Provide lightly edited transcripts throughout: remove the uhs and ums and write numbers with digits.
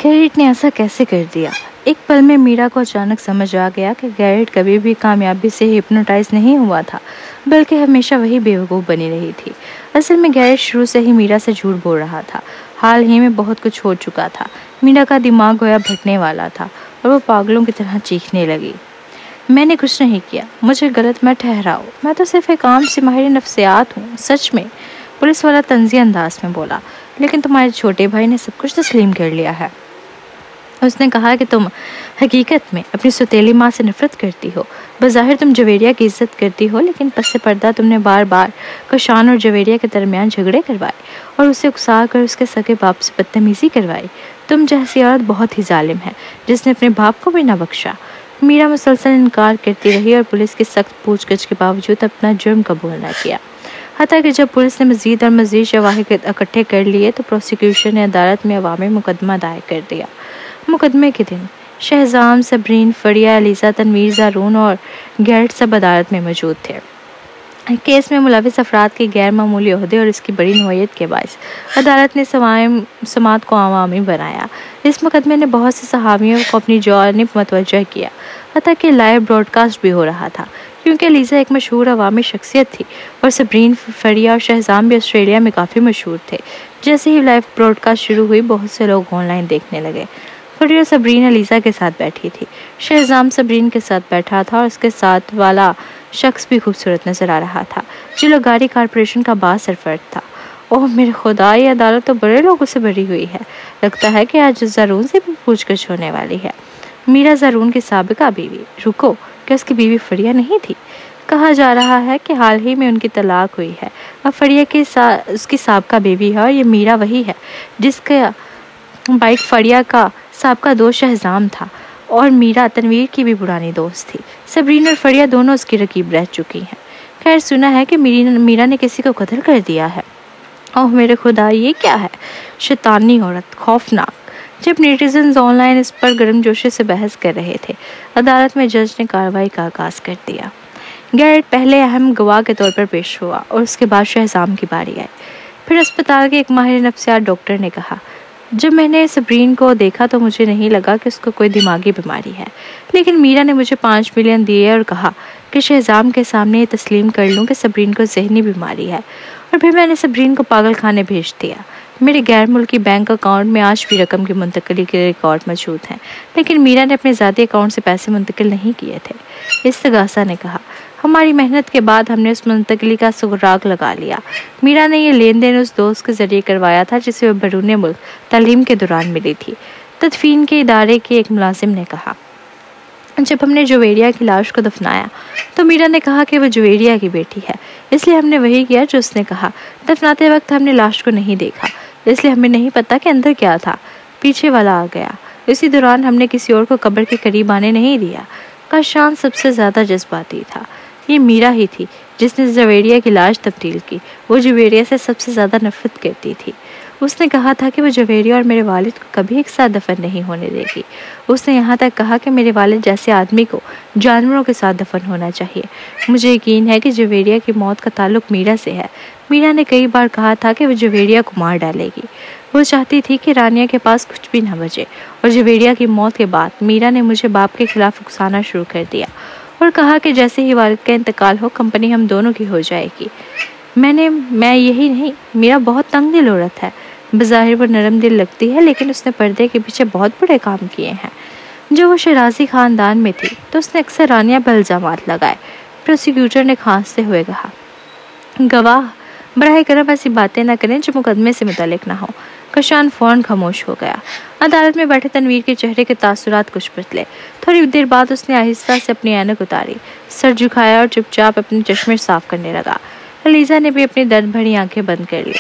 Garrett نے ایسا کیسے کر دیا؟ ایک پل میں میرا کو اچانک سمجھ آ گیا کہ گیرٹ کبھی بھی کامیابی سے ہپنوٹائز نہیں ہوا تھا، بلکہ ہمیشہ وہی بیوقوف بنی رہی تھی۔ اصل میں گیرٹ شروع سے ہی میرا سے جھوٹ بول رہا تھا۔ حال ہی میں بہت کچھ ہو چکا تھا۔ میرا کا دماغ گویا پھٹنے والا تھا اور وہ پاگلوں کی طرح چیخنے لگی۔ میں نے کچھ نہیں کیا، مجھے غلط مت ٹھہراؤ، میں تو صرف ایک عام سی ماہر نفسیات ہوں۔ سچ میں، پولیس والا طنزی انداز میں بولا، لیکن تمہارے چھوٹے بھائی نے سب کچھ تسلیم کر لیا ہے۔ اس نے کہا کہ تم حقیقت میں اپنی سوتیلی ماں سے نفرت کرتی ہو۔ بظاہر تم جویریہ کی عزت کرتی ہو، لیکن پس پردہ تم نے بار بار کشان اور جویریہ کے درمیان جھگڑے کروائے اور اسے اکسا کر اس کے سگے باپ سے بدتمیزی کروائی۔ تم جیسی عورت بہت ہی ظالم ہے، جس نے اپنے باپ کو بھی نہ بخشا۔ میرا مسلسل انکار کرتی رہی اور پولیس کی سخت پوچھ گچھ کے باوجود اپنا جرم قبول نہ کیا۔ حتیٰ کہ جب پولیس نے مزید اور مزید شواہد اکٹھے کر لیے تو پروسیکیوشن نے عدالت میں عوامی مقدمہ دائر کر دیا۔ مقدمے کے دن شہزام، صبرین، فریہ، الیزا، تنویر، زارون اور گیرٹ سب عدالت میں موجود تھے۔ کیس میں ملوث افراد کے غیر معمولی عہدے اور اس کی بڑی نوعیت کے باعث عدالت نے سماعت کو عوامی بنایا۔ اس مقدمے نے بہت سے صحافیوں کو اپنی جانب متوجہ کیا، حتیٰ کہ لائیو براڈ کاسٹ بھی ہو رہا تھا، کیونکہ الیزا ایک مشہور عوامی شخصیت تھی اور صبرین، فریہ اور شہزام بھی آسٹریلیا میں کافی مشہور تھے۔ جیسے ہی لائیو براڈ کاسٹ شروع ہوئی، بہت سے لوگ آن لائن دیکھنے لگے۔ فریہ صبرین الیزا کے ساتھ بیٹھی تھی، شہزام صبرین کے ساتھ بیٹھا تھا اور اس کے ساتھ والا شخص بھی خوبصورت نظر آ رہا تھا، جو لگاری کارپوریشن کا باز فرد تھا۔ اوہ میرے خدا، یہ عدالت تو بڑے لوگوں سے بھری ہوئی ہے۔ لگتا ہے کہ آج زارون سے بھی پوچھ گچھ ہونے والی ہے۔ میرا زارون کی سابقہ بیوی، رکو، کیا اس کی بیوی فریہ نہیں تھی؟ کہا جا رہا ہے کہ حال ہی میں ان کی طلاق ہوئی ہے۔ اب فریہ کی اس کی سابقہ بیوی ہے اور یہ میرا وہی ہے جس کا بائک فریہ کا سابقہ دوست شہزام تھا، اور میرا تنویر کی بھی پرانی دوست تھی۔ صبرین اور فریہ دونوں اس کی رقیب رہ چکی ہیں۔ خیر، سنا ہے کہ میرا نے کسی کو قتل کر دیا ہے۔ اوہ میرے خدا، یہ کیا ہے؟ شیطانی عورت، خوفناک۔ جب نیٹیزنز آن لائن اس پر گرم جوشی سے بحث کر رہے تھے، عدالت میں جج نے کارروائی کا آغاز کر دیا۔ گیرٹ پہلے اہم گواہ کے طور پر پیش ہوا اور اس کے بعد شہزام کی باری آئی۔ پھر اسپتال کے ایک ماہر نفسیات ڈاکٹر نے کہا، جب میں نے صبرین کو دیکھا تو مجھے نہیں لگا کہ اس کو کوئی دماغی بیماری ہے، لیکن میرا نے مجھے 5 ملین دیے اور کہا کہ شہزام کے سامنے یہ تسلیم کر لوں کہ صبرین کو ذہنی بیماری ہے، اور پھر میں نے صبرین کو پاگل خانے بھیج دیا۔ میرے غیر ملکی بینک اکاؤنٹ میں آج بھی رقم کی منتقلی کے ریکارڈ موجود ہیں، لیکن میرا نے اپنے ذاتی اکاؤنٹ سے پیسے منتقل نہیں کیے تھے۔ استغاثہ نے کہا، ہماری محنت کے بعد ہم نے اس منتقلی کا سراغ لگا لیا۔ میرا نے یہ لین دین اس دوست کے ذریعے کروایا تھا جسے وہ بیرون ملک تعلیم کے دوران ملی تھی۔ تدفین کے ادارے کے ایک ملازم نے کہا، جب ہم نے جویریہ کی لاش کو دفنایا تو میرا نے کہا کہ وہ جویریہ کی بیٹی ہے، اس لیے ہم نے وہی کیا جو اس نے کہا۔ دفناتے وقت ہم نے لاش کو نہیں دیکھا، اس لیے ہمیں نہیں پتا کہ اندر کیا تھا۔ پیچھے والا آ گیا۔ اسی دوران ہم نے کسی اور کو قبر کے قریب آنے نہیں دیا۔ کاشان سب سے زیادہ جذباتی تھا۔ یہ میرا ہی تھی جس نے جویریہ کی لاش تبدیل کی۔ وہ جویریہ سے سب سے زیادہ نفرت کرتی تھی۔ اس نے کہا تھا کہ وہ جویریہ اور میرے والد کو کبھی ایک ساتھ دفن نہیں ہونے دے گی۔ اس نے یہاں تک کہا کہ میرے والد جیسے آدمی کو جانوروں کے ساتھ دفن ہونا چاہیے۔ مجھے یقین ہے کہ جویریہ کی موت کا تعلق میرا سے ہے۔ میرا نے کئی بار کہا تھا کہ وہ جویریہ کو مار ڈالے گی۔ وہ چاہتی تھی کہ رانیہ کے پاس کچھ بھی نہ بچے، اور جویریہ کی موت کے بعد میرا نے مجھے باپ کے خلاف اکسانا شروع کر دیا اور کہا کہ جیسے ہی والد کا انتقال ہو، کمپنی ہم دونوں کی ہو جائے گی۔ میں یہی نہیں، میرا بہت تنگ دل عورت ہے۔ بظاہر وہ نرم دل لگتی ہے، لیکن اس نے پردے کے پیچھے بہت بڑے کام کیے ہیں۔ جو وہ شیرازی خاندان میں تھی تو اس نے اکثر رانیہ پر الزامات لگائے۔ پروسیکیوٹر نے کھانستے ہوئے کہا، گواہ براہ کرم ایسی باتیں نہ کریں جو مقدمے سے متعلق نہ ہو۔ کشان فوراً خاموش ہو گیا۔ عدالت میں بیٹھے تنویر کے چہرے کے تاثرات کچھ بدلے۔ تھوڑی دیر بعد اس نے آہستہ سے اپنی اینک اتاری، سر جھکایا اور چپ چاپ اپنے چشمے صاف کرنے لگا۔ الیزا نے بھی اپنی درد بھری آنکھیں بند کر لی۔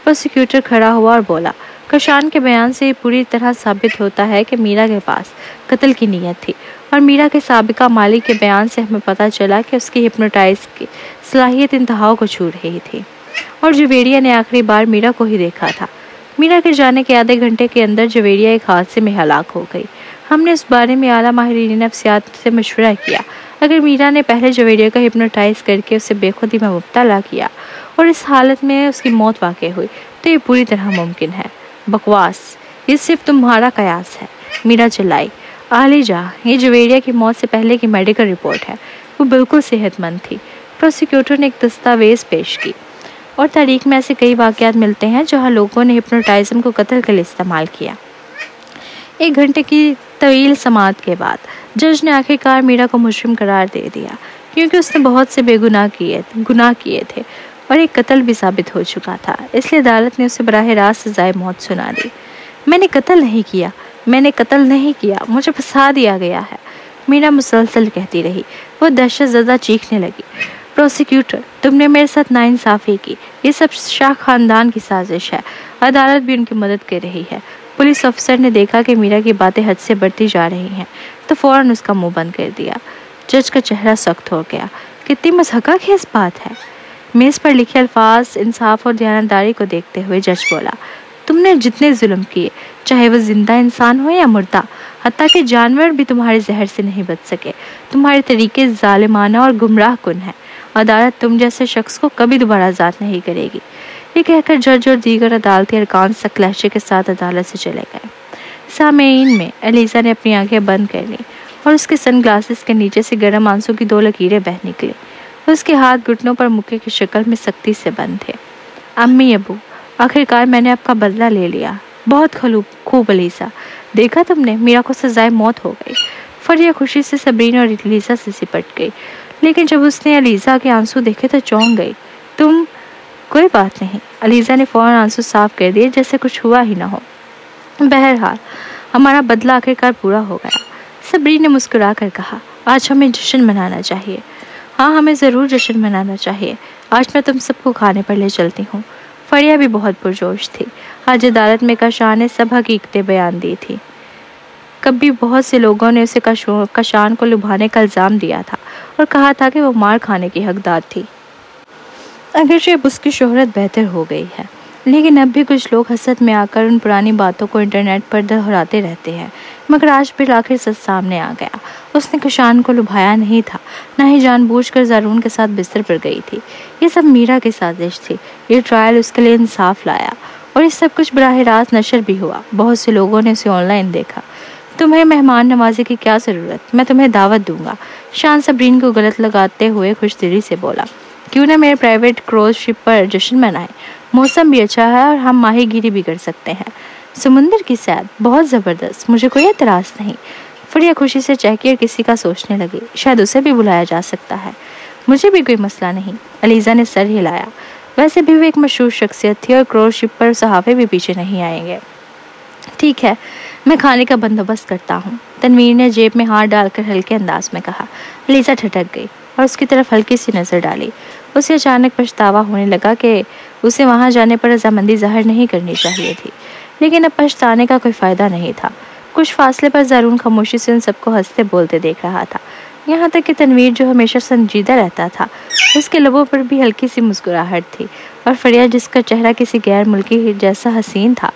پروسیکیوٹر کھڑا ہوا اور بولا، کشان کے بیان سے یہ پوری طرح ثابت ہوتا ہے کہ میرا کے پاس قتل کی نیت تھی، اور میرا کے سابقہ مالک کے بیان سے ہمیں پتہ چلا کہ اس کی ہپنوٹائز کی صلاحیت انتہا کو چھو رہی تھی، اور جویریہ نے آخری بار میرا کو ہی دیکھا تھا۔ میرا کے جانے کے آدھے گھنٹے کے اندر جویریہ ایک حادثے میں ہلاک ہو گئی۔ ہم نے اس بارے میں اعلیٰ ماہرین نفسیات سے مشورہ کیا۔ اگر میرا نے پہلے جویریہ کو ہپنوٹائز کر کے اسے بے خودی میں مبتلا کیا اور اس حالت میں اس کی موت واقع ہوئی تو یہ پوری طرح ممکن ہے۔ بکواس! یہ صرف تمہارا قیاس ہے، میرا چلائی۔ عالی جا، یہ جویریہ کی موت سے پہلے کی میڈیکل رپورٹ ہے، وہ بالکل صحت مند تھی۔ پروسیکیوٹر نے ایک دستاویز پیش کی، اور تاریخ میں ایسے کئی واقعات ملتے ہیں جہاں لوگوں نے ہپنوٹائزم کو قتل کے لیے استعمال کیا۔ 1 گھنٹے کی طویل سماعت کے بعد جج نے آخرکار میرا کو مجرم قرار دے دیا، کیونکہ اس نے بہت سے بے گناہ کیے تھے اور ایک قتل بھی ثابت ہو چکا تھا، اس لیے عدالت نے اسے براہ راست سزائے موت سنا دی۔ میں نے قتل نہیں کیا، مجھے پھنسا دیا گیا ہے، میرا مسلسل کہتی رہی۔ وہ دہشت زدہ چیخنے لگی۔ پروسیکیوٹر، تم نے میرے ساتھ ناانصافی کی، یہ سب شاہ خاندان کی سازش ہے، عدالت بھی ان کی مدد کر رہی ہے۔ پولیس افسر نے دیکھا کہ میرا کی باتیں حد سے بڑھتی جا رہی ہیں تو فوراً اس کا منہ بند کر دیا۔ جج کا چہرہ سخت ہو گیا۔ کتنی مضحکہ خیز بات ہے۔ میز پر لکھے الفاظ انصاف اور دیانتداری کو دیکھتے ہوئے جج بولا، تم نے جتنے ظلم کیے، چاہے وہ زندہ انسان ہو یا مردہ، حتیٰ کہ جانور بھی تمہارے زہر سے نہیں بچ سکے۔ تمہارے طریقے ظالمانہ اور گمراہ کن ہیں۔ عدالت تم جیسے شخص کو کبھی دوبارہ آزاد نہیں کرے گی۔ یہ کہہ کر جج اور دیگر عدالتی ارکان سخت لہجے کے ساتھ عدالت سے چلے گئے۔ سامعین میں ایلیزا نے اپنی آنکھیں بند کر لیں اور اس کے سن گلاسز کے نیچے سے گرم آنسو کی 2 لکیریں بہہ نکلیں۔ اس کے ہاتھ گھٹنوں پر مکے کی شکل میں سختی سے بند تھے۔ امی ابو، آخرکار میں نے آپ کا بدلہ لے لیا۔ بہت خوب ایلیزا، دیکھا تم نے، میرا کو سزائے موت ہو گئی۔ فریا خوشی سے سبرین اور ایلیزا سے سپٹ گئی، لیکن جب اس نے ایلیزا کے آنسو دیکھے تو چونک گئی۔ کوئی بات نہیں، ایلیزا نے فوراً آنسو صاف کر دیے جیسے کچھ ہوا ہی نہ ہو۔ بہرحال ہمارا بدلہ آخرکار پورا ہو گیا، سبرین نے مسکرا کر کہا۔ آج ہمیں جشن منانا چاہیے۔ ہاں، ہمیں ضرور جشن منانا چاہیے۔ آج میں تم سب کو کھانے پر لے چلتی ہوں۔ فریا بھی بہت پرجوش تھی۔ آج عدالت میں کاشان نے سب حقیقتیں بیان دی تھی۔ کبھی بہت سے لوگوں نے اسے کاشان کو لبھانے کا الزام دیا تھا اور کہا تھا کہ وہ مار کھانے کی حقدار تھی۔ اگرچہ اب اس کی شہرت بہتر ہو گئی ہے، لیکن اب بھی کچھ لوگ حسد میں آ کر ان پرانی باتوں کو انٹرنیٹ پر دہراتے رہتے ہیں۔ مگر آج پھر آخر سچ سامنے آ گیا۔ اس نے کاشان کو لبھایا نہیں تھا، نہ ہی جان بوجھ کر زارون کے ساتھ بستر پر گئی تھی۔ یہ سب میرا کی سازش تھی۔ یہ ٹرائل اس کے لیے انصاف لایا، اور یہ سب کچھ براہ راست نشر بھی ہوا۔ بہت سے لوگوں نے اسے آن لائن دیکھا۔ تمہیں مہمان نوازی کی کیا ضرورت، میں تمہیں دعوت دوں گا، شان سبرین کو غلط لگاتے ہوئے خوش دلی سے بولا۔ کیوں نہ میرے پرائیویٹ کروز شپ پر جشن منائیں، موسم بھی اچھا ہے اور ہم ماہی گیری بھی کر سکتے ہیں۔ سمندر کی سیر بہت زبردست، مجھے کوئی اعتراض نہیں۔ فریا خوشی سے چہکی اور کسی کا سوچنے لگی، شاید اسے بھی بلایا جا سکتا ہے۔ مجھے بھی کوئی مسئلہ نہیں، ایلیزا نے سر ہلایا۔ ویسے بھی وہ ایک مشہور شخصیت تھی اور کروز شپ پر صحافی بھی پیچھے نہیں آئیں گے۔ ٹھیک ہے، میں کھانے کا بندوبست کرتا ہوں، تنویر نے جیب میں ہاتھ ڈال کر ہلکے انداز میں کہا۔ ایلیزا ٹھٹک گئی اور اس کی طرف ہلکی سی نظر ڈالی۔ اسے اچانک پچھتاوا ہونے لگا کہ اسے وہاں جانے پر رضامندی ظاہر نہیں کرنی چاہیے تھی، لیکن اب پچھتانے کا کوئی فائدہ نہیں تھا۔ کچھ فاصلے پر زارون خاموشی سے ان سب کو ہنستے بولتے دیکھ رہا تھا، یہاں تک کہ تنویر جو ہمیشہ سنجیدہ رہتا تھا، اس کے لبوں پر بھی ہلکی سی مسکراہٹ تھی، اور فریا جس کا چہرہ کسی غیر ملکی جیسا حسین تھا،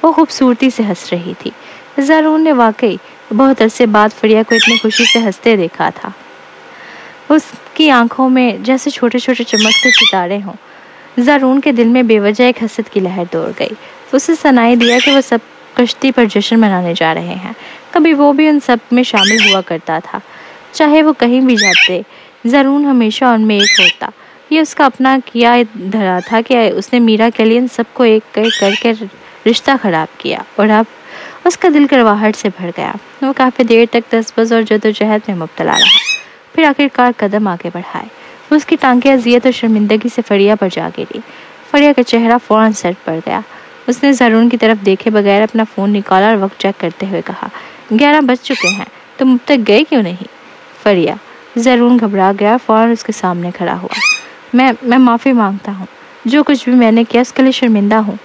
وہ خوبصورتی سے ہنس رہی تھی۔ زارون نے واقعی بہت عرصے بعد فریا کو اتنی خوشی سے ہنستے دیکھا تھا۔ اس کی آنکھوں میں جیسے چھوٹے چھوٹے چمکتے ستارے ہوں۔ زارون کے دل میں بے وجہ ایک حسد کی لہر دوڑ گئی۔ اسے سنائی دیا کہ وہ سب کشتی پر جشن منانے جا رہے ہیں، کبھی وہ بھی ان سب میں شامل ہوا کرتا تھا۔ چاہے وہ کہیں بھی جاتے، زارون ہمیشہ ان میں ایک ہوتا۔ یہ اس کا اپنا کیا دھرا تھا کہ اس نے میرا کے لیے ان سب کو ایک کر کے رشتہ خراب کیا، اور اب اس کا دل کرواہٹ سے بھر گیا۔ وہ کافی دیر تک تسبس اور جدوجہد میں مبتلا رہا، پھر آخرکار قدم آگے بڑھائے۔ اس کی ٹانکیں اذیت اور شرمندگی سے فریا پر جا گری۔ فریا کا چہرہ فوراً سرد پڑ گیا۔ اس نے زارون کی طرف دیکھے بغیر اپنا فون نکالا اور وقت چیک کرتے ہوئے کہا، 11 بج چکے ہیں، تم اب تک گئے کیوں نہیں؟ فریا۔ زارون گھبرا گیا، فوراً اس کے سامنے کھڑا ہوا۔ میں معافی مانگتا ہوں، جو کچھ بھی میں نے کیا اس کے لیے شرمندہ ہوں۔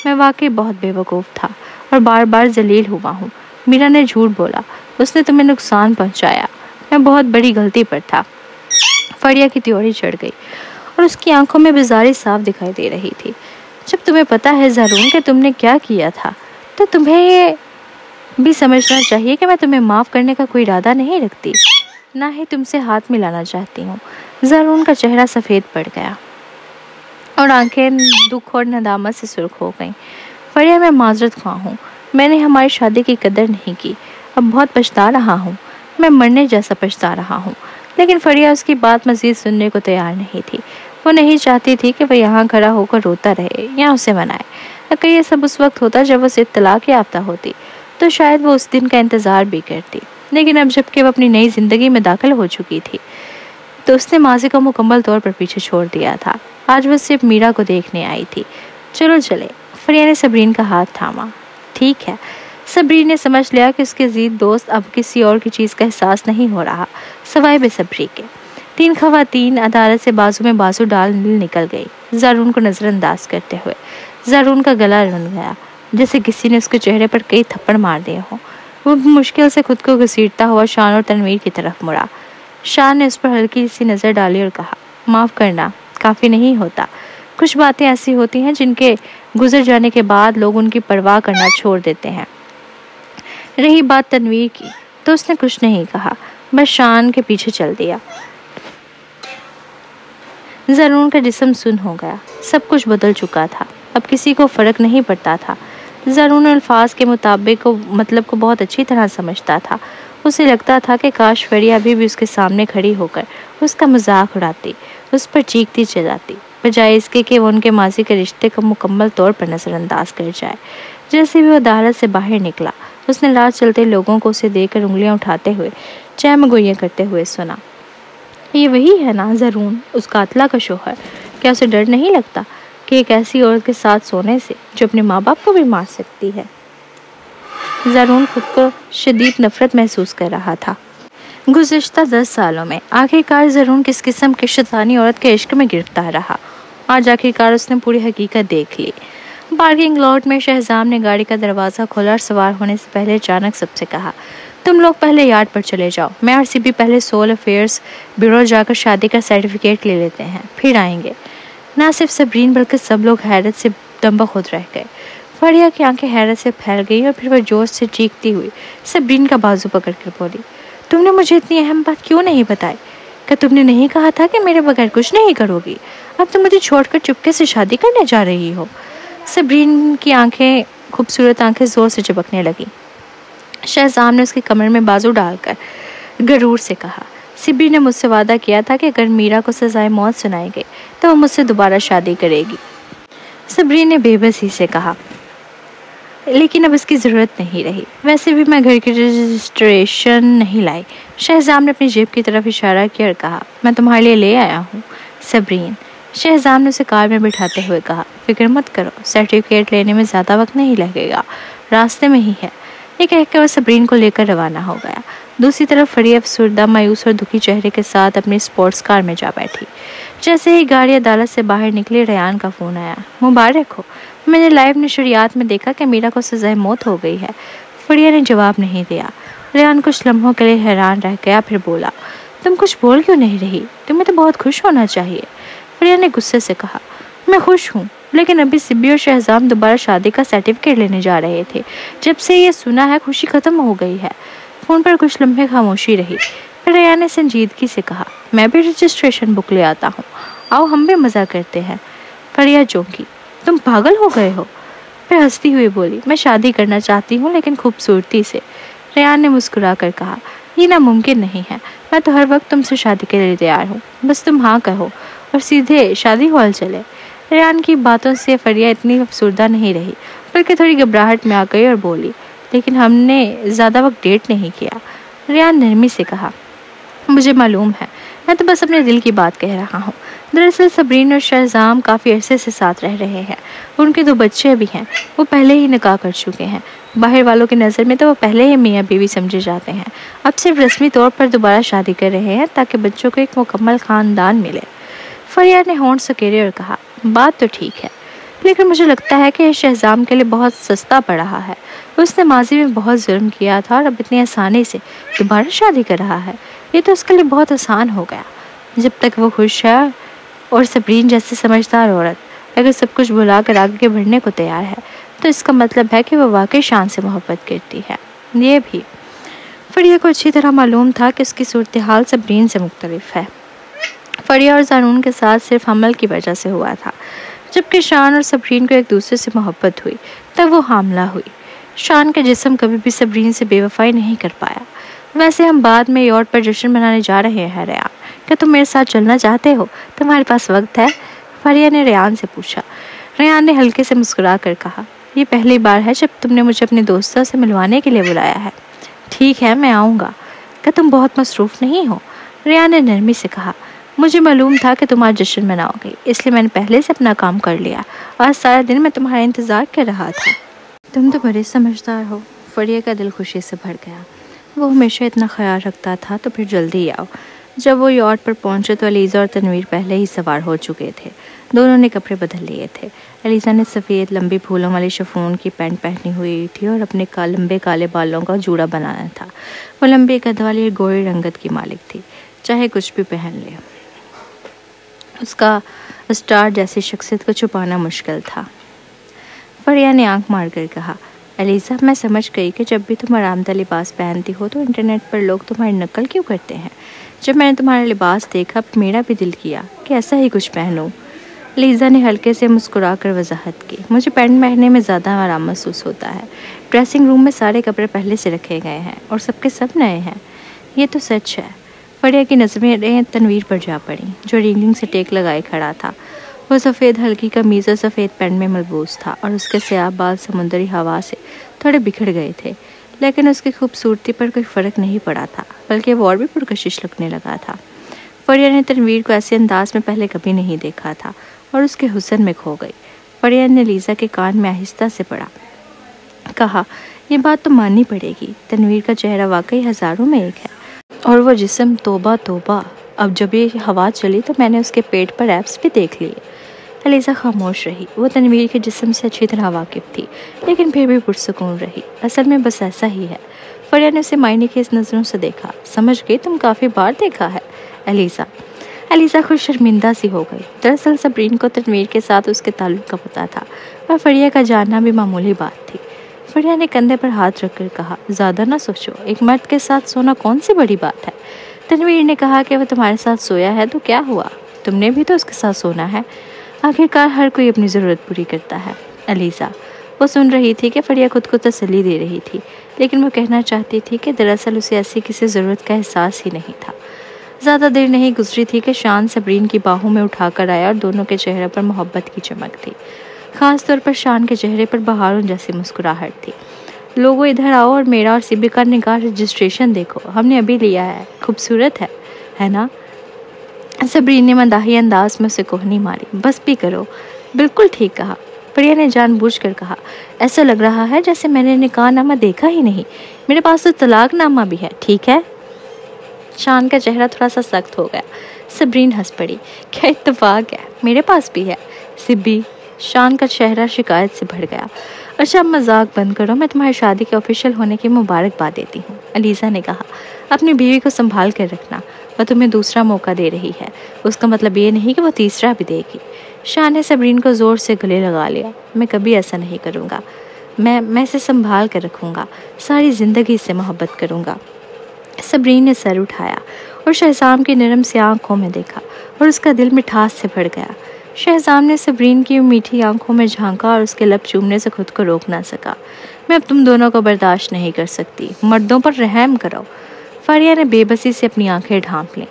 میں واقعی بہت بے وقوف تھا اور بار بار ذلیل ہوا ہوں۔ میرا نے جھوٹ بولا، اس نے تمہیں نقصان پہنچایا، میں بہت بڑی غلطی پر تھا۔ فریا کی تیوری چڑھ گئی اور اس کی آنکھوں میں بیزاری صاف دکھائی دے رہی تھی۔ جب تمہیں پتا ہے زارون کہ تم نے کیا کیا تھا، تو تمہیں یہ بھی سمجھنا چاہیے کہ میں تمہیں معاف کرنے کا کوئی ارادہ نہیں رکھتی، نہ ہی تم سے ہاتھ ملانا چاہتی ہوں۔ زارون کا چہرہ سفید پڑ گیا اور آنکھیں دکھ اور ندامت سے سرخ ہو گئیں۔ فریا، میں معذرت خواہ ہوں، میں نے ہماری شادی کی قدر نہیں کی، اب بہت پچھتا رہا ہوں، میں مرنے جیسا پچھتا رہا ہوں۔ لیکن فریا اس کی بات مزید سننے کو تیار نہیں تھی۔ وہ نہیں چاہتی تھی کہ وہ یہاں کھڑا ہو کر روتا رہے یا اسے منائے۔ اگر یہ سب اس وقت ہوتا جب وہ صرف طلاق یافتہ ہوتی تو شاید وہ اس دن کا انتظار بھی کرتی، لیکن اب جب کہ وہ اپنی نئی زندگی میں داخل ہو چکی تھی تو اس نے ماضی کو مکمل طور پر پیچھے چھوڑ دیا تھا۔ آج وہ صرف میرا کو دیکھنے آئی تھی۔ چلو چلے، فریا نے صبرین کا ہاتھ تھاما۔ ٹھیک ہے۔ صبرین نے سمجھ لیا کہ اس کے عزیز دوست اب کسی اور کی چیز کا احساس نہیں ہو رہا سوائے بے صبری کے۔ تین خواتین عدالت سے بازو میں بازو ڈال نکل گئی، زارون کو نظر انداز کرتے ہوئے۔ زارون کا گلا رن گیا، جیسے کسی نے اس کے چہرے پر کئی تھپڑ مار دیے ہوں۔ وہ مشکل سے خود کو گھسیٹتا ہوا شان اور تنویر کی طرف مڑا۔ شان نے اس پر ہلکی سی نظر ڈالی اور کہا، معاف کرنا کافی نہیں ہوتا۔ کچھ باتیں ایسی ہوتی ہیں جن کے گزر جانے کے بعد لوگ ان کی پرواہ کرنا چھوڑ دیتے ہیں۔ رہی بات تنویر کی تو اس نے کچھ نہیں کہا، بس شان کے پیچھے چل دیا۔ زارون کا جسم سن ہو گیا، سب کچھ بدل چکا تھا، اب کسی کو فرق نہیں پڑتا تھا۔ زارون الفاظ کے مطلب کو بہت اچھی طرح سمجھتا تھا۔ اسے لگتا تھا کہ کاش فریا ابھی بھی اس کے سامنے کھڑی ہو کر اس کا مذاق اڑاتی، اس پر چیختی چلاتی، بجائے اس کے کہ وہ ان کے ماضی کے رشتے کو مکمل طور پر نظر انداز کر جائے۔ جیسے بھی وہ عدالت سے باہر نکلا، اس نے راہ چلتے لوگوں کو اسے دیکھ کر انگلیاں اٹھاتے ہوئے چہم گوئیاں کرتے ہوئے سنا۔ یہ وہی ہے نا زارون، اس قاتلہ کا شوہر؟ کیا اسے ڈر نہیں لگتا کہ ایک ایسی عورت کے ساتھ سونے سے جو اپنے ماں باپ کو بھی مار سکتی ہے؟ زارون خود کو شدید نفرت محسوس کر رہا تھا۔ گزشتہ 10 سالوں میں آخر کار زارون کس قسم کی شیطانی عورت کے عشق میں گرفتار رہا۔ آج آخر کار اس نے پوری حقیقت دیکھ لی۔ پارکنگ لاٹ میں شہزام نے گاڑی کا دروازہ کھولا اور سوار ہونے سے پہلے اچانک سب سے کہا، تم لوگ پہلے یارڈ پر چلے جاؤ، میں اور سبی پہلے سول افیئرز بیورو جا کر شادی کا سرٹیفکیٹ لے لیتے ہیں، پھر آئیں گے۔ نہ صرف صبرین بلکہ سب لوگ حیرت سے دم بخود رہ گئے۔ فریا کی آنکھیں حیرت سے پھیل گئی اور پھر وہ جوش سے چیختی ہوئی صبرین کا بازو پکڑ کر بولی، تم نے مجھے اتنی اہم بات کیوں نہیں بتائی؟ کہ تم نے نہیں کہا تھا کہ میرے بغیر کچھ نہیں کرو گی؟ اب تم مجھے چھوڑ کر چپکے سے شادی کرنے جا رہی ہو؟ صبرین کی خوبصورت آنکھیں زور سے چپکنے لگی۔ شہزام نے اس کی کمر میں بازو ڈال کر غرور سے کہا، سبی نے مجھ سے وعدہ کیا تھا کہ اگر میرا کو سزائے موت سنائی گئی تو وہ مجھ سے دوبارہ شادی کرے گی۔ صبرین نے بے بسی سے کہا، لیکن اب اس کی ضرورت نہیں رہی، ویسے بھی میں گھر کی رجسٹریشن نہیں لائی۔ شہزام نے اپنی جیب کی طرف اشارہ کیا اور کہا، میں تمہارے لیے لے آیا ہوں صبرین۔ شہزام نے اسے کار میں بٹھاتے ہوئے کہا، فکر مت کرو، سرٹیفکیٹ لینے میں زیادہ وقت نہیں لگے گا، راستے میں ہی ہے۔ یہ کہہ کر وہ صبرین کو لے کر روانہ ہو گیا۔ دوسری طرف فریا افسردہ، مایوس اور دکھی چہرے کے ساتھ اپنی اسپورٹس کار میں جا بیٹھی۔ جیسے ہی گاڑی عدالت سے باہر نکلی، ریان کا فون آیا، مبارک ہو، میں نے لائیو نشریات میں دیکھا کہ میرا کو سزائے موت ہو گئی ہے۔ فریا نے جواب نہیں دیا۔ ریان کچھ لمحوں کے لیے حیران رہ گیا، پھر بولا، تم کچھ بول کیوں نہیں رہی؟ تمہیں تو بہت خوش ہونا چاہیے۔ فریا نے غصے سے کہا، میں خوش ہوں، لیکن ابھی سبی اور شہزام دوبارہ شادی کا سرٹیفکیٹ لینے جا رہے تھے۔ جب سے یہ سنا ہے خوشی ختم ہو گئی ہے۔ فون پر کچھ لمحے خاموشی رہی، پھر ریان نے سنجیدگی سے کہا، میں بھی رجسٹریشن بک لے آتا ہوں، آؤ ہم بھی مزہ کرتے ہیں۔ فریا چونکی، تم پاگل ہو گئے ہو؟ پھر ہنستی ہوئی بولی، میں شادی کرنا چاہتی ہوں لیکن خوبصورتی سے۔ ریان نے مسکرا کر کہا، یہ ناممکن نہیں ہے، میں تو ہر وقت تم سے شادی کے لیے تیار ہوں، بس تم ہاں کہو اور سیدھے شادی ہال چلے۔ ریان کی باتوں سے فریا اتنی افسردہ نہیں رہی، بلکہ تھوڑی گھبراہٹ میں آ گئی اور بولی، لیکن ہم نے زیادہ وقت ڈیٹ نہیں کیا۔ ریان نرمی سے کہا، مجھے معلوم ہے، میں تو بس اپنے دل کی بات کہہ رہا ہوں۔ دراصل صبرین اور شہزام کافی عرصے سے ساتھ رہ رہے ہیں، ان کے 2 بچے بھی ہیں، وہ پہلے ہی نکاح کر چکے ہیں۔ باہر والوں کی نظر میں تو وہ پہلے ہی میاں بیوی سمجھے جاتے ہیں، اب صرف رسمی طور پر دوبارہ شادی کر رہے ہیں تاکہ بچوں کو ایک مکمل خاندان ملے۔ فریا نے ہونٹ سکیرے اور کہا، بات تو ٹھیک ہے، لیکن مجھے لگتا ہے کہ یہ شہزام کے لیے بہت سستا پڑ رہا ہے۔ اس نے ماضی میں بہت ظلم کیا تھا اور اب اتنی آسانی سے دوبارہ شادی کر رہا ہے، یہ تو اس کے لیے بہت آسان ہو گیا۔ جب تک وہ خوش ہے اور صبرین جیسی سمجھدار عورت اگر سب کچھ بھلا کر آگے بڑھنے کو تیار ہے تو اس کا مطلب ہے کہ وہ واقعی شان سے محبت کرتی ہے۔ یہ بھی فریا کو اچھی طرح معلوم تھا کہ اس کی صورتحال صبرین سے مختلف ہے۔ فریا اور زارون کے ساتھ صرف حمل کی وجہ سے ہوا تھا، جبکہ شان اور صبرین کو ایک دوسرے سے محبت ہوئی تب وہ حاملہ ہوئی۔ شان کا جسم کبھی بھی صبرین سے بے وفائی نہیں کر پایا۔ ویسے ہم بعد میں یورٹ پر جشن منانے جا رہے ہیں ریان، کیا تم میرے ساتھ چلنا چاہتے ہو؟ تمہارے پاس وقت ہے؟ فریہ نے ریان سے پوچھا۔ ریان نے ہلکے سے مسکرا کر کہا، یہ پہلی بار ہے جب تم نے مجھے اپنے دوستوں سے ملوانے کے لیے بلایا ہے۔ ٹھیک ہے، میں آؤں گا۔ کیا تم بہت مصروف نہیں ہو؟ ریان نے نرمی سے کہا، مجھے معلوم تھا کہ تم آج جشن مناؤ گے، اس لیے میں نے پہلے سے اپنا کام کر لیا۔ آج سارا دن میں تمہارا انتظار کر رہا تھا۔ تم تو بڑے سمجھدار ہو۔ فریہ کا دل خوشی سے بھر گیا۔ وہ ہمیشہ اتنا خیال رکھتا تھا، تو پھر جلدی آؤ۔ جب وہ یارڈ پر پہنچے تو علیزہ اور تنویر پہلے ہی سوار ہو چکے تھے۔ دونوں نے کپڑے بدل لیے تھے۔ علیزہ نے سفید لمبی پھولوں والی شفون کی پینٹ پہنی ہوئی تھی اور اپنے لمبے کالے بالوں کا جوڑا بنایا تھا۔ وہ لمبی قد والی گوری رنگت کی مالک تھی، چاہے کچھ بھی پہن لے اس کا اسٹار جیسی شخصیت کو چھپانا مشکل تھا۔ فریہ نے آنکھ مار کر کہا، علیزہ، میں سمجھ گئی کہ جب بھی تم آرام دہ لباس پہنتی ہو تو انٹرنیٹ پر لوگ تمہاری نقل کیوں کرتے ہیں۔ جب میں نے تمہارا لباس دیکھا میرا بھی دل کیا کہ ایسا ہی کچھ پہنوں۔ علیزہ نے ہلکے سے مسکرا کر وضاحت کی، مجھے پینٹ پہننے میں زیادہ آرام محسوس ہوتا ہے۔ ڈریسنگ روم میں سارے کپڑے پہلے سے رکھے گئے ہیں اور سب کے سب نئے ہیں۔ یہ تو سچ ہے۔ فریہ کی نظریں تنویر پر جا پڑیں، جو ریلنگ سے ٹیک لگائے کھڑا تھا۔ وہ سفید ہلکی قمیض اور سفید پینٹ میں ملبوس تھا اور اس کے سیاہ بال سمندری ہوا سے تھوڑے بکھر گئے تھے، لیکن اس کی خوبصورتی پر کوئی فرق نہیں پڑا تھا، بلکہ وہ اور بھی پرکشش لگنے لگا تھا۔ فریہ نے تنویر کو ایسے انداز میں پہلے کبھی نہیں دیکھا تھا اور اس کے حسن میں کھو گئی۔ فریہ نے علیزہ کے کان میں آہستہ سے پڑا، کہا، یہ بات تو ماننی پڑے گی، تنویر کا چہرہ واقعی ہزاروں میں ایک ہے، اور وہ جسم، توبہ توبہ، اب جب یہ ہوا چلی تو میں نے اس کے پیٹ پر ایبس بھی دیکھ لیے۔ علیزہ خاموش رہی۔ وہ تنویر کے جسم سے اچھی طرح واقف تھی، لیکن پھر بھی پرسکون رہی۔ اصل میں بس ایسا ہی ہے۔ فریہ نے اسے معنی خیز نظروں سے دیکھا۔ سمجھ گئی، تم کافی بار دیکھا ہے علیزہ خود شرمندہ سی ہو گئی۔ دراصل صبرین کو تنویر کے ساتھ اس کے تعلق کا پتہ تھا اور فریہ کا جاننا بھی معمولی بات تھی۔ فریہ نے کندھے پر ہاتھ رکھ کر کہا، زیادہ نہ سوچو، ایک مرد کے ساتھ سونا کون سی بڑی بات ہے۔ تنویر نے کہا کہ وہ تمہارے ساتھ سویا ہے تو کیا ہوا، تم نے بھی تو اس کے ساتھ سونا ہے۔ آخرکار ہر کوئی اپنی ضرورت پوری کرتا ہے۔ علیزہ، وہ سن رہی تھی کہ فریہ خود کو تسلی دے رہی تھی، لیکن وہ کہنا چاہتی تھی کہ دراصل اسے ایسی کسی ضرورت کا احساس ہی نہیں تھا۔ زیادہ دیر نہیں گزری تھی کہ شان صبرین کی باہوں میں اٹھا کر آیا اور دونوں کے چہرے پر محبت کی چمک تھی۔ خاص طور پر شان کے چہرے پر بہاروں جیسی مسکراہٹ تھی۔ لوگوں ادھر آؤ اور میرا اور سبی کا نکاح رجسٹریشن دیکھو، ہم نے ابھی لیا ہے، خوبصورت ہے نا؟ صبرین نے مداحی انداز میں اسے کوہنی ماری۔ بس بھی کرو، بالکل ٹھیک کہا۔ فریہ نے جان بوجھ کر کہا، ایسا لگ رہا ہے جیسے میں نے نکاح نامہ دیکھا ہی نہیں، میرے پاس تو طلاق نامہ بھی ہے، ٹھیک ہے؟ شان کا چہرہ تھوڑا سا سخت ہو گیا۔ صبرین ہنس پڑی، کیا اتفاق ہے، میرے پاس بھی ہے۔ سبی، شان کا چہرہ شکایت سے بڑھ گیا۔ اچھا اب مذاق بند کرو، میں تمہاری شادی کے آفیشیل ہونے کی مبارکباد دیتی ہوں۔ علیزہ نے کہا، اپنی بیوی کو سنبھال کر رکھنا، وہ تمہیں دوسرا موقع دے رہی ہے، اس کا مطلب یہ نہیں کہ وہ تیسرا بھی دے گی۔ شان نے صبرین کو زور سے گلے لگا لیا، میں کبھی ایسا نہیں کروں گا، میں اسے سنبھال کر رکھوں گا، ساری زندگی سے محبت کروں گا۔ صبرین نے سر اٹھایا اور شہزام کی نرم سی آنکھوں میں دیکھا اور اس کا دل مٹھاس سے بھر گیا۔ شہزام نے صبرین کی میٹھی آنکھوں میں جھانکا اور اس کے لب چومنے سے خود کو روک نہ سکا۔ میں اب تم دونوں کو برداشت نہیں کر سکتی، مردوں پر رحم کرو۔ فریہ نے بے بسی سے اپنی آنکھیں ڈھانپ لیں۔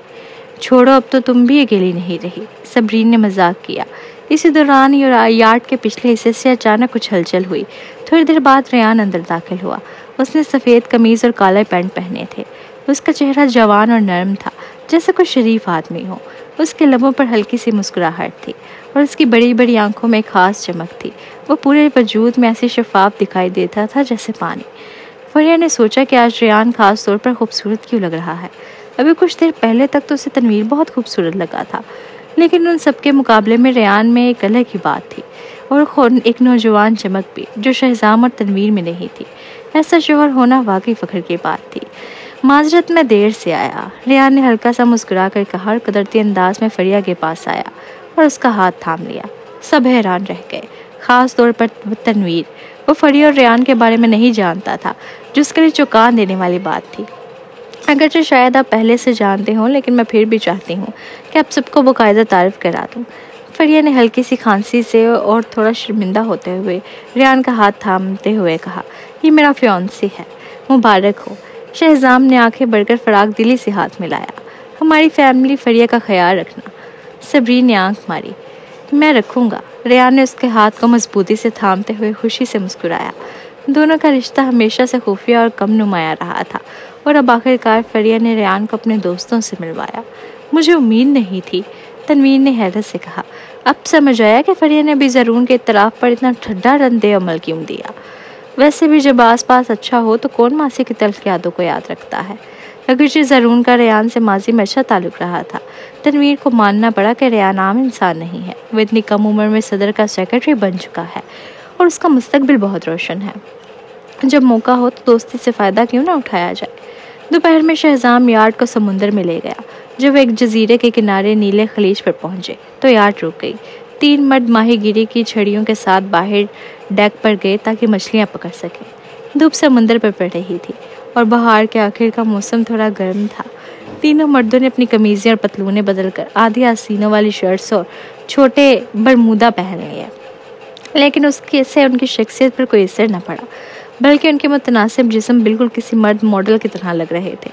چھوڑو، اب تو تم بھی اکیلی نہیں رہی، صبرین نے مذاق کیا۔ اسی دوران یارڈ کے پچھلے حصے سے اچانک کچھ ہلچل ہوئی۔ تھوڑی دیر بعد ریان اندر داخل ہوا۔ اس نے سفید قمیض اور کالے پینٹ پہنے تھے۔ اس کا چہرہ جوان اور نرم تھا، جیسے کوئی شریف آدمی ہو۔ اس کے لبوں پر ہلکی سی مسکراہٹ تھی اور اس کی بڑی بڑی آنکھوں میں خاص چمک تھی۔ وہ پورے وجود میں ایسے شفاف دکھائی دیتا تھا جیسے پانی۔ فریہ نے سوچا کہ آج ریان خاص طور پر خوبصورت کیوں لگ رہا ہے۔ ابھی کچھ دیر پہلے تک تو اسے تنویر بہت خوبصورت لگا تھا، لیکن ان سب کے مقابلے میں ریان میں ایک الگ ہی بات تھی اور ایک نوجوان چمک بھی جو شہزام اور تنویر میں نہیں تھی۔ ایسا شوہر ہونا واقعی فخر کی بات تھی۔ معذرت، میں دیر سے آیا، ریان نے ہلکا سا مسکرا کر کہا اور قدرتی انداز میں فریہ کے پاس آیا اور اس کا ہاتھ تھام لیا۔ سب حیران رہ گئے، خاص طور پر تنویر۔ وہ فریہ اور ریان کے بارے میں نہیں جانتا تھا، جو اس کے لیے چوکان دینے والی بات تھی۔ اگرچہ شاید آپ پہلے سے جانتے ہوں، لیکن میں پھر بھی چاہتی ہوں کہ آپ سب کو باقاعدہ تعارف کرا دوں۔ فریہ نے ہلکی سی کھانسی سے اور تھوڑا شرمندہ ہوتے ہوئے ریان کا ہاتھ تھامتے ہوئے کہا، یہ میرا فیونسی ہے، مبارک ہو۔ شہزام نے آنکھیں بڑھ کر فراق دلی سے ہاتھ ملایا۔ ہماری فیملی فریہ کا خیال رکھنا۔ صبرین نے آنکھ ماری۔ میں رکھوں گا۔ ریان نے اس کے ہاتھ کو مضبوطی سے تھامتے ہوئے خوشی سے مسکرایا۔ دونوں کا رشتہ ہمیشہ سے خفیہ اور کم نمایاں رہا تھا، اور اب آخر کار فریہ نے ریان کو اپنے دوستوں سے ملوایا۔ مجھے امید نہیں تھی، تنویر نے حیرت سے کہا۔ اب سمجھ آیا کہ فریہ نے بھی زرون کے اعتراف پر اتنا ٹھنڈا رد عمل کیوں دیا۔ ویسے بھی جب آس پاس اچھا ہو تو کون ماسی کی تلخ یادوں کو یاد رکھتا ہے۔ اگرچہ زرون کا ریان سے ماضی میں اچھا تعلق رہا تھا، تنویر کو ماننا پڑا کہ ریان عام انسان نہیں ہے۔ وہ اتنی کم عمر میں صدر کا سیکرٹری بن چکا ہے اور اس کا مستقبل بہت روشن ہے۔ جب موقع ہو تو دوستی سے فائدہ کیوں نہ اٹھایا جائے۔ دوپہر میں شہزام یارڈ کو سمندر میں لے گیا۔ جب ایک جزیرے کے کنارے نیلے خلیج پر پہنچے تو یارڈ رک گئی۔ 3 مرد ماہی گیری کی چھڑیوں کے ساتھ باہر ڈیک پر گئے تاکہ مچھلیاں پکڑ سکیں۔ دھوپ سمندر پر پڑ رہی تھی اور بہار کے آخر کا موسم تھوڑا گرم تھا۔ تینوں مردوں نے اپنی قمیضیں اور پتلونیں بدل کر آدھی آستینوں والی شرٹس اور چھوٹے برمودا پہن لیے، لیکن اس سے ان کی شخصیت پر کوئی اثر نہ پڑا، بلکہ ان کے متناسب جسم بالکل کسی مرد ماڈل کی طرح لگ رہے تھے۔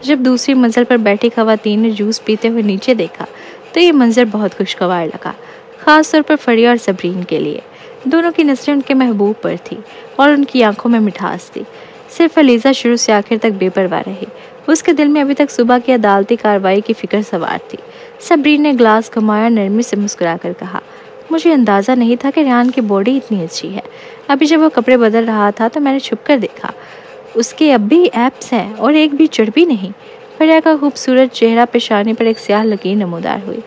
جب دوسری منزل پر بیٹھی خواتین نے جوس پیتے ہوئے نیچے دیکھا تو یہ منظر بہت خوشگوار لگا، خاص طور پر فریہ اور صبرین کے لیے۔ دونوں کی نظریں ان کے محبوب پر تھی اور ان کی آنکھوں میں مٹھاس تھی۔ صرف علیزہ شروع سے آخر تک بے پرواہ رہی۔ اس کے دل میں ابھی تک صبح کی عدالتی کارروائی کی فکر سوار تھی۔ صبرین نے گلاس گھمایا اور نرمی سے مسکرا کر کہا، مجھے اندازہ نہیں تھا کہ ریان کی باڈی اتنی اچھی ہے۔ ابھی جب وہ کپڑے بدل رہا تھا تو میں نے چھپ کر دیکھا، اس کے اب بھی ایپس ہیں اور ایک بھی چربی نہیں۔ فریہ کا خوبصورت چہرہ پیشانی پر ایک سیاہ لکیر نمودار ہوئی۔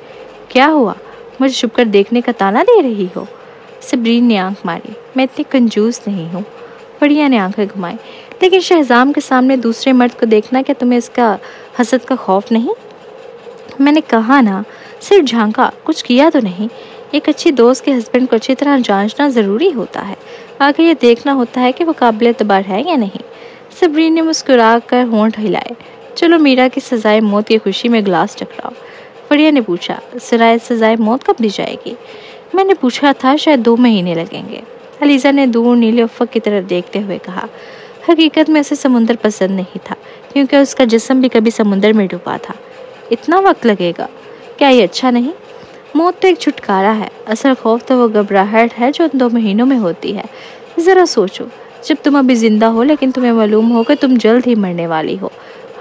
کیا ہوا؟ مجھے چھپ کر دیکھنے کا طعنہ دے رہی ہو؟ صبرین نے آنکھ ماری۔ میں اتنی کنجوس نہیں ہوں۔ فریہ نے آنکھیں گھمائی۔ لیکن شہزام کے سامنے دوسرے مرد کو دیکھنا، کیا تمہیں اس کا حسد کا خوف نہیں؟ میں نے کہا نا، صرف جھانکا، کچھ کیا تو نہیں۔ ایک اچھی دوست کے ہسبینڈ کو اچھی طرح جانچنا ضروری ہوتا ہے، آگے یہ دیکھنا ہوتا ہے کہ وہ قابل اعتبار ہے یا نہیں۔ صبرین نے مسکرا کر ہونٹ ہلائے۔ چلو میرا کی سزائے موت کی خوشی میں گلاس ٹکراؤ۔ فریہ نے پوچھا، سزائے موت کب دی جائے گی؟ میں نے پوچھا تھا، شاید 2 مہینے لگیں گے۔ علیزہ نے دور نیلے افق کی طرف دیکھتے ہوئے کہا۔ حقیقت میں اسے سمندر پسند نہیں تھا، کیونکہ اس کا جسم بھی کبھی سمندر میں ڈوبا تھا۔ اتنا وقت لگے گا؟ کیا یہ اچھا نہیں؟ موت تو ایک چھٹکارا ہے، اصل خوف تو وہ گھبراہٹ ہے جو ان 2 مہینوں میں ہوتی ہے۔ ذرا سوچو، جب تم ابھی زندہ ہو لیکن تمہیں معلوم ہو کہ تم جلد ہی مرنے والی ہو،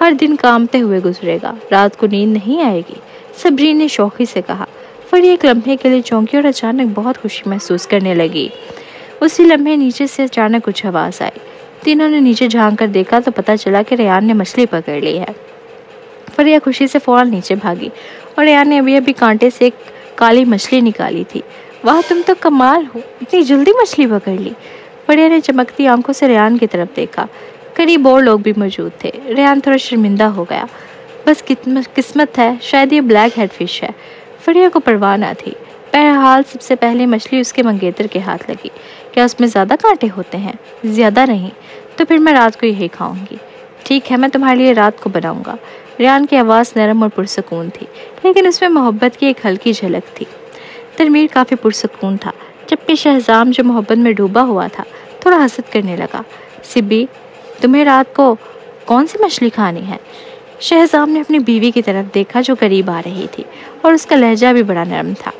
ہر دن کامتے ہوئے گزرے گا، رات کو نیند نہیں آئے گی۔ صبرین نے شوخی سے کہا۔ فریہ ایک لمحے کے لیے چونکی اور اچانک بہت خوشی محسوس کرنے لگی۔ اسی لمحے نیچے سے اچانک کچھ آواز آئی۔ تینوں نے نیچے جھانک کر دیکھا تو پتہ چلا کہ ریان نے مچھلی پکڑ لی ہے۔ فریہ خوشی سے فوراً نیچے بھاگی اور ریان نے ابھی کانٹے سے ایک کالی مچھلی نکالی تھی۔ واہ، تم تو کمال ہو، اتنی جلدی مچھلی پکڑ لی۔ فریہ نے چمکتی آنکھوں سے ریان کی طرف دیکھا۔ قریب اور لوگ بھی موجود تھے۔ ریان تھوڑا شرمندہ ہو گیا۔ بس قسمت ہے، شاید یہ بلیک ہیڈ فش ہے۔ فریہ کو پرواہ نہ تھی۔ بہرحال سب سے پہلے مچھلی اس کے منگیتر کے ہاتھ لگی۔ کیا اس میں زیادہ کانٹے ہوتے ہیں؟ زیادہ نہیں۔ تو پھر میں رات کو یہی کھاؤں گی۔ ٹھیک ہے، میں تمہارے لیے رات کو بناؤں گا۔ ریان کی آواز نرم اور پرسکون تھی، لیکن اس میں محبت کی ایک ہلکی جھلک تھی۔ تنویر کافی پرسکون تھا، جبکہ شہزام جو محبت میں ڈوبا ہوا تھا تھوڑا حسد کرنے لگا۔ سبی، تمہیں رات کو کون سی مچھلی کھانی ہے؟ شہزام نے اپنی بیوی کی طرف دیکھا جو قریب آ رہی تھی، اور اس کا لہجہ بھی بڑا نرم تھا۔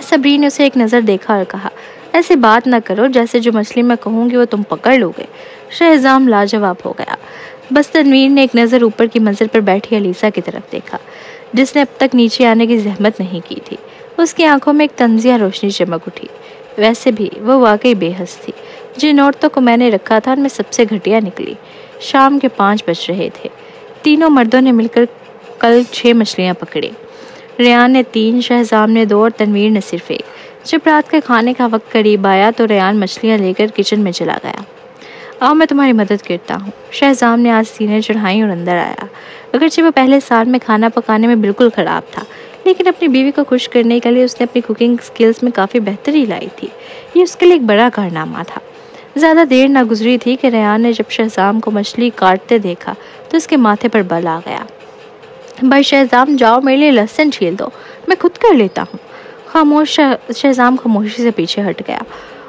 صبرین نے اسے ایک نظر دیکھا اور کہا، ایسی بات نہ کرو جیسے جو مچھلی میں کہوں گی وہ تم پکڑ لو گے۔ شہزام لاجواب ہو گیا۔ بس تنویر نے ایک نظر اوپر کی منزل پر بیٹھی علیزہ کی طرف دیکھا، جس نے اب تک نیچے آنے کی زحمت نہیں کی تھی۔ اس کی آنکھوں میں ایک طنزیہ روشنی چمک اٹھی۔ ویسے بھی وہ واقعی بے حس تھی۔ جن عورتوں کو میں نے رکھا تھا ان میں سب سے گھٹیا نکلی۔ شام کے 5 بج رہے تھے۔ تینوں مردوں نے مل کر کل 6 مچھلیاں پکڑی۔ ریان نے 3، شہزام نے 2 اور تنویر نے صرف 1۔ جب رات کے کھانے کا وقت قریب آیا تو ریان مچھلیاں لے کر کچن میں چلا گیا۔ آؤ میں تمہاری مدد کرتا ہوں۔ شہزام نے آج سینے چڑھائیں اور اندر آیا۔ اگرچہ وہ پہلے سال میں کھانا پکانے میں بالکل خراب تھا، لیکن اپنی بیوی کو خوش کرنے کے لیے اس نے اپنی کوکنگ سکلز میں کافی بہتری لائی تھی۔ یہ اس کے لیے ایک بڑا کارنامہ تھا۔ زیادہ دیر نہ گزری تھی کہ ریان نے جب شہزام کو مچھلی کاٹتے دیکھا تو اس کے ماتھے پر بل آ گیا۔ بھائی شہزام، جاؤ میرے لیے لہسن چھیل دو، میں خود کر لیتا ہوں۔ شہزام خاموشی سے پیچھے ہٹ گیا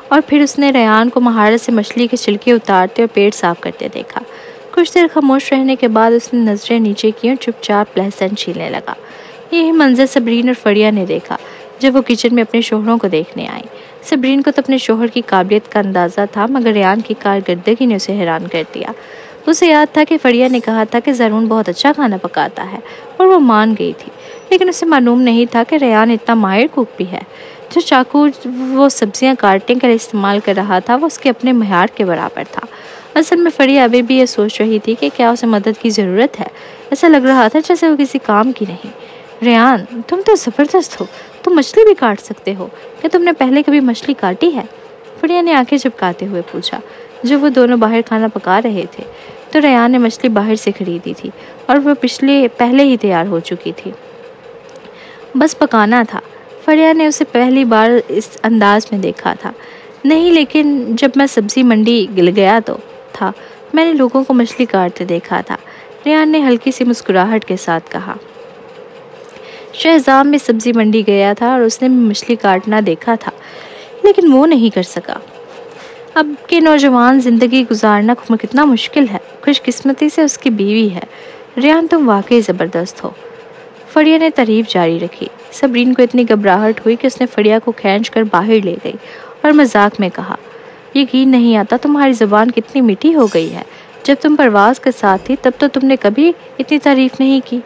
اور پھر اس نے ریان کو مہارت سے مچھلی کے چھلکے اتارتے اور پیٹ صاف کرتے دیکھا۔ کچھ دیر خاموش رہنے کے بعد اس نے نظریں نیچے کی اور چپ چاپ لہسن چھیلنے لگا۔ یہی منظر صبرین اور فریہ نے دیکھا جب وہ کچن میں اپنے شوہروں کو دیکھنے آئیں۔ صبرین کو تو اپنے شوہر کی قابلیت کا اندازہ تھا، مگر ریان کی کارکردگی نے اسے حیران کر دیا۔ اسے یاد تھا کہ فریہ نے کہا تھا کہ زرون بہت اچھا کھانا پکاتا ہے، اور وہ مان گئی تھی، لیکن اسے معلوم نہیں تھا کہ ریان اتنا ماہر کوک بھی ہے۔ جو چاقو وہ سبزیاں کاٹنے کا استعمال کر رہا تھا وہ اس کے اپنے معیار کے برابر تھا۔ اصل میں فریہ ابھی بھی یہ سوچ رہی تھی کہ کیا اسے مدد کی ضرورت ہے۔ ایسا لگ رہا تھا جیسے وہ کسی کام کی نہیں۔ ریان، تم تو زبردست ہو، تم مچھلی بھی کاٹ سکتے ہو، کیا تم نے پہلے کبھی مچھلی کاٹی ہے؟ فریہ نے آنکھیں چپکاتے ہوئے پوچھا۔ جب وہ دونوں باہر کھانا پکا رہے تھے تو ریان نے مچھلی باہر سے خریدی تھی اور وہ پہلے ہی تیار ہو چکی تھی، بس پکانا تھا۔ فریہ نے اسے پہلی بار اس انداز میں دیکھا تھا۔ نہیں، لیکن جب میں سبزی منڈی گیا تھا میں نے لوگوں کو مچھلی کاٹتے دیکھا تھا، ریان نے ہلکی سی مسکراہٹ کے ساتھ کہا۔ شہزام میں سبزی منڈی گیا تھا اور اس نے مچھلی کاٹنا دیکھا تھا، لیکن وہ نہیں کر سکا۔ اب کے نوجوان زندگی گزارنا کتنا مشکل ہے۔ خوش قسمتی سے اس کی بیوی ہے۔ ریان، تم واقعی زبردست ہو۔ فریہ نے تعریف جاری رکھی۔ صبرین کو اتنی گھبراہٹ ہوئی کہ اس نے فریہ کو کھینچ کر باہر لے گئی اور مذاق میں کہا، یقین نہیں آتا تمہاری زبان کتنی میٹھی ہو گئی ہے۔ جب تم پرواز کے ساتھ تھی تب تو تم نے کبھی اتنی تعریف نہیں کی۔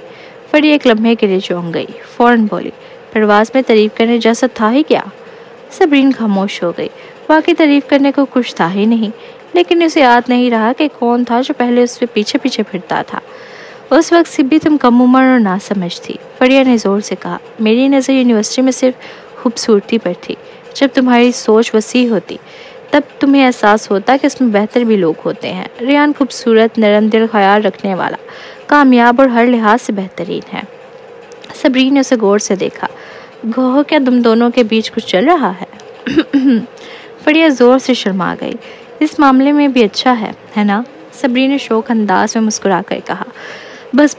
فریہ ایک لمحے کے لیے چونک گئی، فوراً بولی، پرواز میں تعریف کرنے جیسا تھا ہی کیا؟ صبرین خاموش ہو گئی۔ واقعی تعریف کرنے کو کچھ تھا ہی نہیں، لیکن اسے یاد نہیں رہا کہ کون تھا جو پہلے اس پہ پیچھے پیچھے پھرتا تھا۔ اس وقت سبی تم کم عمر اور ناسمجھ تھی، فریہ نے زور سے کہا۔ میری نظر یونیورسٹی میں صرف خوبصورتی پر تھی۔ جب تمہاری سوچ وسیع ہوتی تب تمہیں احساس ہوتا کہ اس میں بہتر بھی لوگ ہوتے ہیں۔ ریان خوبصورت، نرم دل، خیال رکھنے والا، کامیاب اور ہر لحاظ سے بہترین ہے۔ صبرین نے اسے غور سے دیکھا۔ گوہو، کیا تم دونوں کے بیچ کچھ چل رہا ہے؟ فریہ زور سے شرما گئی۔ اس معاملے میں بھی اچھا ہے نا؟ صبرین نے شوق انداز میں مسکرا کر کہا۔ بس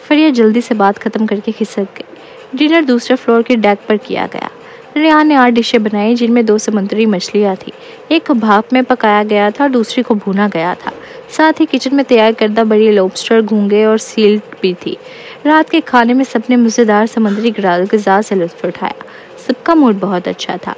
فریہ جلدی سے بات ختم کر کے کھسک گئی۔ ڈنر دوسرے فلور کے ڈیک پر کیا گیا۔ ریان نے 8 ڈشیں بنائی جن میں 2 سمندری مچھلیاں تھیں، ایک کو بھاپ میں پکایا گیا تھا اور دوسری کو بھونا گیا تھا۔ ساتھ ہی کچن میں تیار کردہ بڑی لوبسٹر، گھونگے اور سیل بھی تھی۔ رات کے کھانے میں سب نے مزیدار سمندری غذا سے لطف اٹھایا۔ سب کا موڈ بہت اچھا تھا۔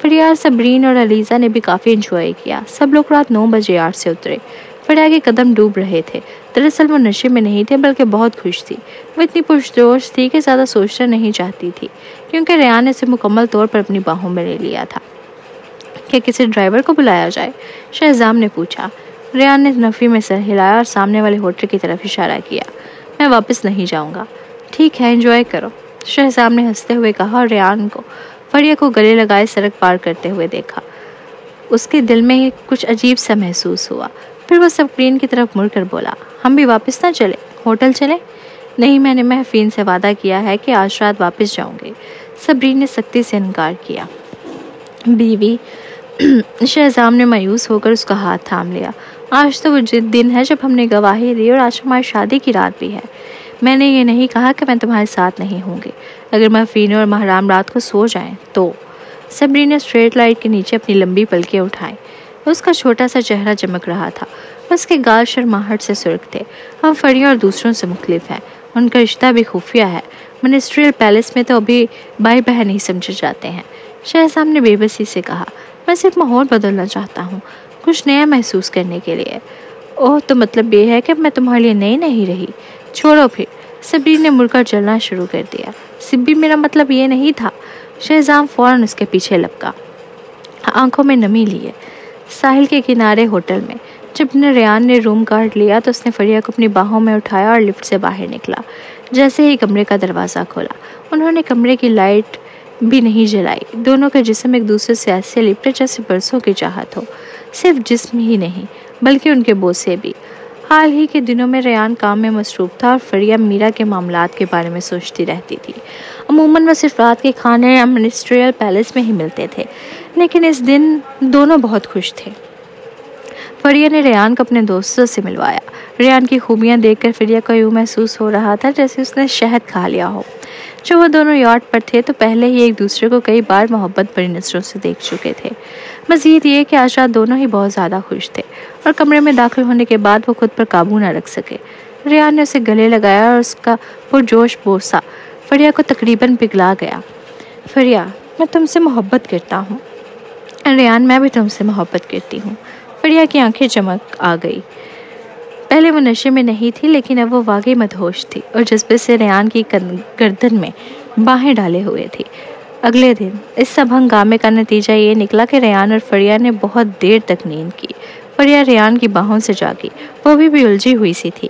فریہ، صبرین اور علیزہ نے بھی کافی انجوائے کیا۔ سب لوگ رات 9 بجے یارڈ سے اترے۔ فریہ کے قدم ڈوب رہے تھے۔ دراصل وہ نشے میں نہیں تھے بلکہ بہت خوش تھی۔ وہ اتنی پرجوش تھی کہ زیادہ سوچنا نہیں چاہتی تھی، کیونکہ ریان نے اسے مکمل طور پر اپنی باہوں میں لے لیا تھا۔ کیا کسی ڈرائیور کو بلایا جائے؟ شہزام نے پوچھا۔ ریان نے نفی میں سر ہلایا اور سامنے والے ہوٹل کی طرف اشارہ کیا۔ میں واپس نہیں جاؤں گا۔ ٹھیک ہے، انجوائے کرو، شہزام نے ہنستے ہوئے کہا اور ریان کو فریہ کو گلے لگائے سڑک پار کرتے ہوئے دیکھا۔ اس کے دل میں کچھ عجیب سا محسوس ہوا۔ پھر وہ صبرین کی طرف مڑ کر بولا، ہم بھی واپس نہ چلے، ہوٹل چلیں؟ نہیں، میں نے محفین سے وعدہ کیا ہے کہ آج رات واپس جاؤں گے۔ صبرین نے سختی سے انکار کیا۔ بیوی، شہزام نے مایوس ہو کر اس کا ہاتھ تھام لیا۔ آج تو وہ دن ہے جب ہم نے گواہی دی اور آج ہماری شادی کی رات بھی ہے۔ میں نے یہ نہیں کہا کہ میں تمہارے ساتھ نہیں ہوں گی۔ اگر محفین اور محرام رات کو سو جائیں تو۔ صبرین نے اسٹریٹ لائٹ کے نیچے اپنی لمبی پلکیں اٹھائیں۔ اس کا چھوٹا سا چہرہ چمک رہا تھا۔ اس کے گال شرماہٹ سے سرخ تھے۔ ہم فریہ اور دوسروں سے مختلف ہیں۔ ان کا رشتہ بھی خفیہ ہے۔ منسٹریل پیلس میں تو ابھی بھائی بہن ہی سمجھے جاتے ہیں۔ شہزام نے بے بسی سے کہا، میں صرف ماحول بدلنا چاہتا ہوں، کچھ نیا محسوس کرنے کے لیے۔ اوہ، تو مطلب یہ ہے کہ میں تمہارے لیے نئی نہیں رہی؟ چھوڑو پھر۔ صبرین نے مڑ کر چلنا شروع کر دیا۔ سبی، میرا مطلب یہ نہیں تھا۔ شہزام فوراً اس کے پیچھے لپکا، آنکھوں میں نمی لیے۔ ساحل کے کنارے ہوٹل میں جب ریان نے روم کارڈ لیا تو اس نے فریہ کو اپنی باہوں میں اٹھایا اور لفٹ سے باہر نکلا۔ جیسے ہی کمرے کا دروازہ کھولا، انہوں نے کمرے کی لائٹ بھی نہیں جلائی۔ دونوں کا جسم ایک دوسرے سے ایسے لپٹے جیسے برسوں کی چاہت ہو۔ صرف جسم ہی نہیں بلکہ ان کے بوسے بھی۔ حال ہی کے دنوں میں ریان کام میں مصروف تھا اور فریہ میرا کے معاملات کے بارے میں سوچتی رہتی تھی۔ عموماً وہ صرف رات کے کھانے یا منسٹریل پیلس میں ہی ملتے تھے، لیکن اس دن دونوں بہت خوش تھے۔ فریہ نے ریان کو اپنے دوستوں سے ملوایا۔ ریان کی خوبیاں دیکھ کر فریہ کو یوں محسوس ہو رہا تھا جیسے اس نے شہد کھا لیا ہو۔ جو وہ دونوں یاٹ پر تھے تو پہلے ہی ایک دوسرے کو کئی بار محبت بھری نظروں سے دیکھ چکے تھے۔ مزید یہ کہ آج رات دونوں ہی بہت زیادہ خوش تھے اور کمرے میں داخل ہونے کے بعد وہ خود پر قابو نہ رکھ سکے۔ ریان نے اسے گلے لگایا اور اس کا پرجوش بوسہ فریہ کو تقریباً پگھلا گیا۔ فریہ، میں تم سے محبت کرتا ہوں۔ ریان، میں بھی تم سے محبت کرتی ہوں۔ فریہ کی آنکھیں چمک آ گئی۔ پہلے وہ نشے میں نہیں تھی، لیکن اب وہ واقعی مدہوش تھی اور جذبے سے ریان کی گردن میں باہیں ڈالے ہوئے تھی۔ اگلے دن اس سب ہنگامے کا نتیجہ یہ نکلا کہ ریان اور فریہ نے بہت دیر تک نیند کی۔ فریہ ریان کی باہوں سے جاگی، وہ بھی الجھی ہوئی سی تھی۔